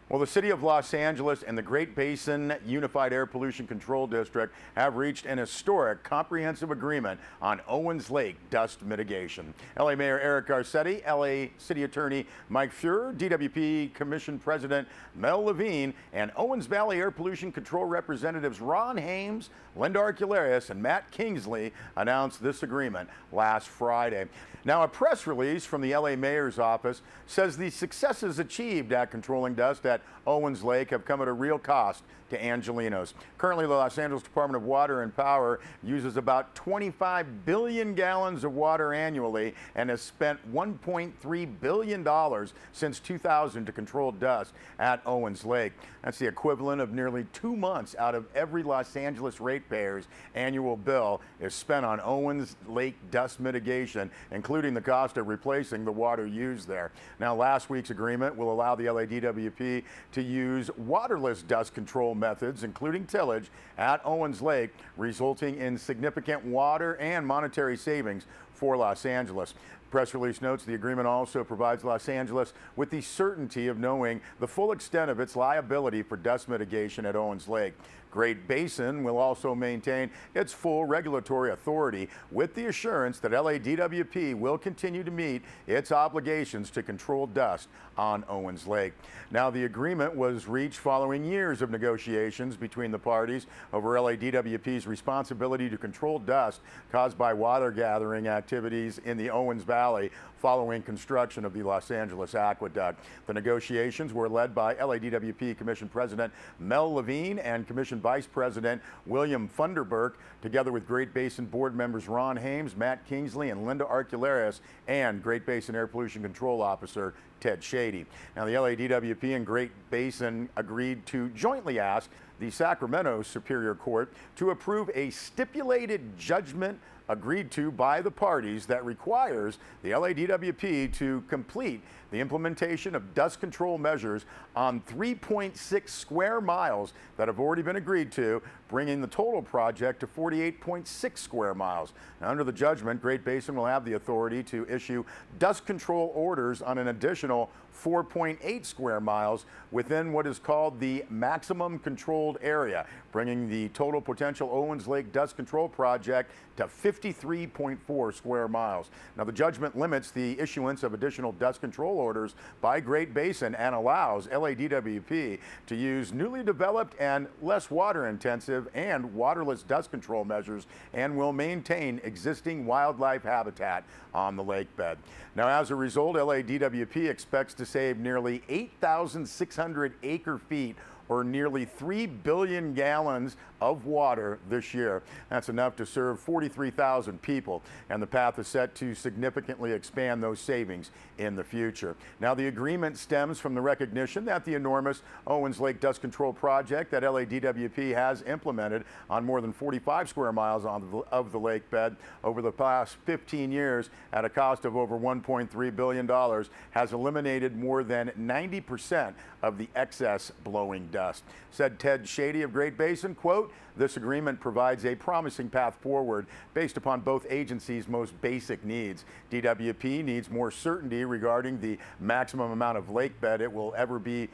Well, the city of Los Angeles and the Great Basin Unified Air Pollution Control District have reached an historic comprehensive agreement on Owens Lake dust mitigation. LA Mayor Eric Garcetti, LA City Attorney Mike Feuer, DWP Commission President Mel Levine, and Owens Valley Air Pollution Control Representatives Ron Hames, Linda Arcularius, and Matt Kingsley announced this agreement last Friday. Now, a press release from the LA Mayor's office says the successes achieved at controlling dust at Owens Lake have come at a real cost to Angelenos. Currently, the Los Angeles Department of Water and Power uses about 25 billion gallons of water annually and has spent $1.3 billion since 2000 to control dust at Owens Lake. That's the equivalent of nearly 2 months out of every Los Angeles ratepayer's annual bill is spent on Owens Lake dust mitigation, including the cost of replacing the water used there. Now, last week's agreement will allow the LADWP to use waterless dust control methods, including tillage, at Owens Lake, resulting in significant water and monetary savings for Los Angeles. Press release notes the agreement also provides Los Angeles with the certainty of knowing the full extent of its liability for dust mitigation at Owens Lake. Great Basin will also maintain its full regulatory authority with the assurance that LADWP will continue to meet its obligations to control dust on Owens Lake. Now, the agreement was reached following years of negotiations between the parties over LADWP's responsibility to control dust caused by water gathering activities in the Owens Valley following construction of the Los Angeles Aqueduct. The negotiations were led by LADWP Commission President Mel Levine and Commission Vice President William Funderburk, together with Great Basin Board members Ron Hames, Matt Kingsley, and Linda Arcularius, and Great Basin Air Pollution Control Officer Ted Shady. Now, the LADWP and Great Basin agreed to jointly ask the Sacramento Superior Court to approve a stipulated judgment agreed to by the parties that requires the LADWP to complete the implementation of dust control measures on 3.6 square miles that have already been agreed to, bringing the total project to 48.6 square miles. Now, under the judgment, Great Basin will have the authority to issue dust control orders on an additional 4.8 square miles within what is called the maximum controlled area, bringing the total potential Owens Lake dust control project to 53.4 square miles. Now, the judgment limits the issuance of additional dust control orders by Great Basin and allows LADWP to use newly developed and less water intensive and waterless dust control measures, and will maintain existing wildlife habitat on the lake bed. Now, as a result, LADWP expects to save nearly 8,600 acre feet, or nearly 3 billion gallons of water this year. That's enough to serve 43,000 people, and the path is set to significantly expand those savings in the future. Now, the agreement stems from the recognition that the enormous Owens Lake Dust Control Project that LADWP has implemented on more than 45 square miles of the lake bed over the past 15 years at a cost of over $1.3 billion has eliminated more than 90% of the excess blowing dust. Said Ted Shady of Great Basin, quote, "This agreement provides a promising path forward based upon both agencies' most basic needs. DWP needs more certainty regarding the maximum amount of lake bed it will ever be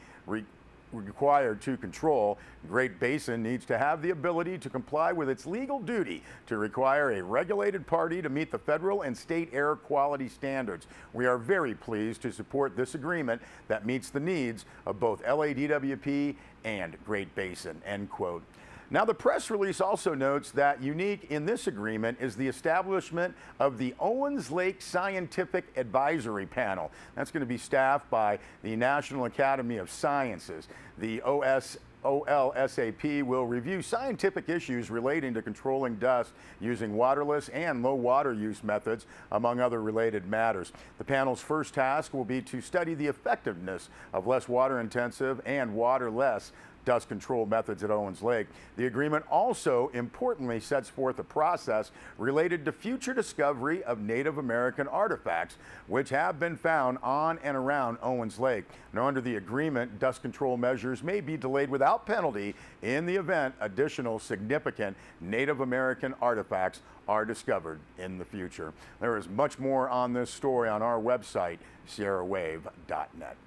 required to control. Great Basin needs to have the ability to comply with its legal duty to require a regulated party to meet the federal and state air quality standards. We are very pleased to support this agreement that meets the needs of both LADWP and Great Basin," end quote. Now, the press release also notes that unique in this agreement is the establishment of the Owens Lake Scientific Advisory Panel. That's going to be staffed by the National Academy of Sciences. The OLSAP will review scientific issues relating to controlling dust using waterless and low water use methods, among other related matters. The panel's first task will be to study the effectiveness of less water intensive and waterless dust control methods at Owens Lake. The agreement also importantly sets forth a process related to future discovery of Native American artifacts which have been found on and around Owens Lake. Now, under the agreement, dust control measures may be delayed without penalty in the event additional significant Native American artifacts are discovered in the future. There is much more on this story on our website, sierrawave.net.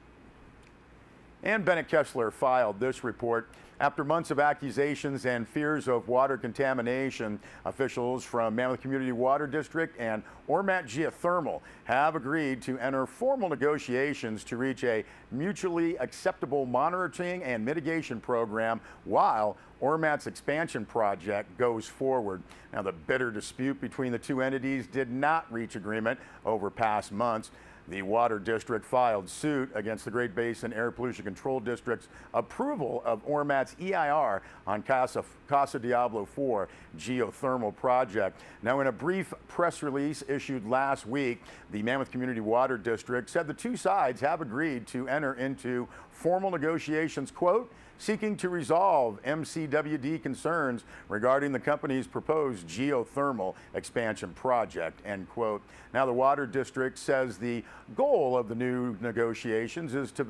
And Bennett Kessler filed this report. After months of accusations and fears of water contamination, officials from Mammoth Community Water District and Ormat Geothermal have agreed to enter formal negotiations to reach a mutually acceptable monitoring and mitigation program while Ormat's expansion project goes forward. Now, the bitter dispute between the two entities did not reach agreement over past months. The Water District filed suit against the Great Basin Air Pollution Control District's approval of Ormat's EIR on Casa Diablo 4 geothermal project. Now, in a brief press release issued last week, the Mammoth Community Water District said the two sides have agreed to enter into formal negotiations, quote, seeking to resolve MCWD concerns regarding the company's proposed geothermal expansion project, end quote. Now, the Water District says the goal of the new negotiations is to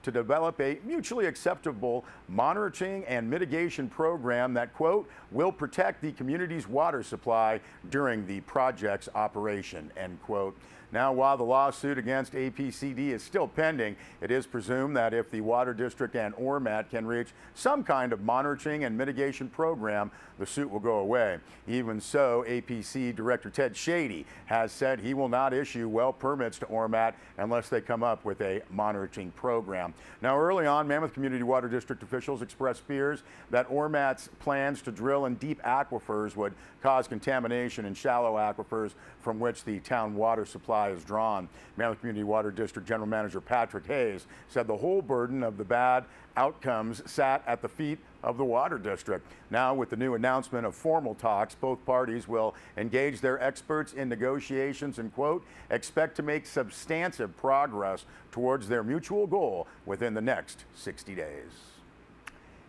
develop a mutually acceptable monitoring and mitigation program that, quote, will protect the community's water supply during the project's operation, end quote. Now, while the lawsuit against APCD is still pending, it is presumed that if the Water District and Ormat can reach some kind of monitoring and mitigation program, the suit will go away. Even so, APC Director Ted Shady has said he will not issue well permits to Ormat unless they come up with a monitoring program. Now, early on, Mammoth Community Water District officials expressed fears that Ormat's plans to drill in deep aquifers would cause contamination in shallow aquifers from which the town water supply is drawn. Mammoth Community Water District General Manager Patrick Hayes said the whole burden of the bad outcomes sat at the feet of the Water District. Now, with the new announcement of formal talks, both parties will engage their experts in negotiations and, quote, expect to make substantive progress towards their mutual goal within the next 60 days.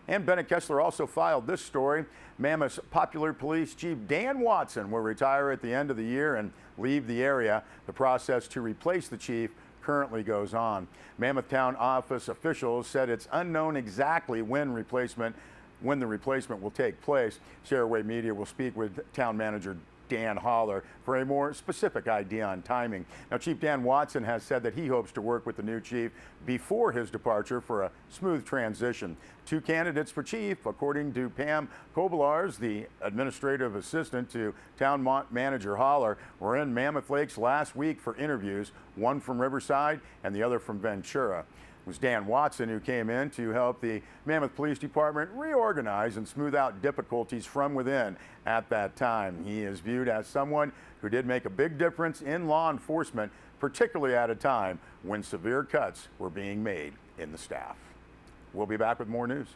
And Bennett Kessler also filed this story. Mammoth's popular police chief Dan Watson will retire at the end of the year and leave the area. The process to replace the chief currently goes on. Mammoth Town office officials said it's unknown exactly when the replacement will take place. Sierra Way Media will speak with town manager Dan Holler for a more specific idea on timing. Now, Chief Dan Watson has said that he hopes to work with the new chief before his departure for a smooth transition. Two candidates for chief, according to Pam Kobolars, the administrative assistant to town manager Holler, were in Mammoth Lakes last week for interviews, one from Riverside and the other from Ventura. It was Dan Watson who came in to help the Mammoth Police Department reorganize and smooth out difficulties from within at that time. He is viewed as someone who did make a big difference in law enforcement, particularly at a time when severe cuts were being made in the staff. We'll be back with more news.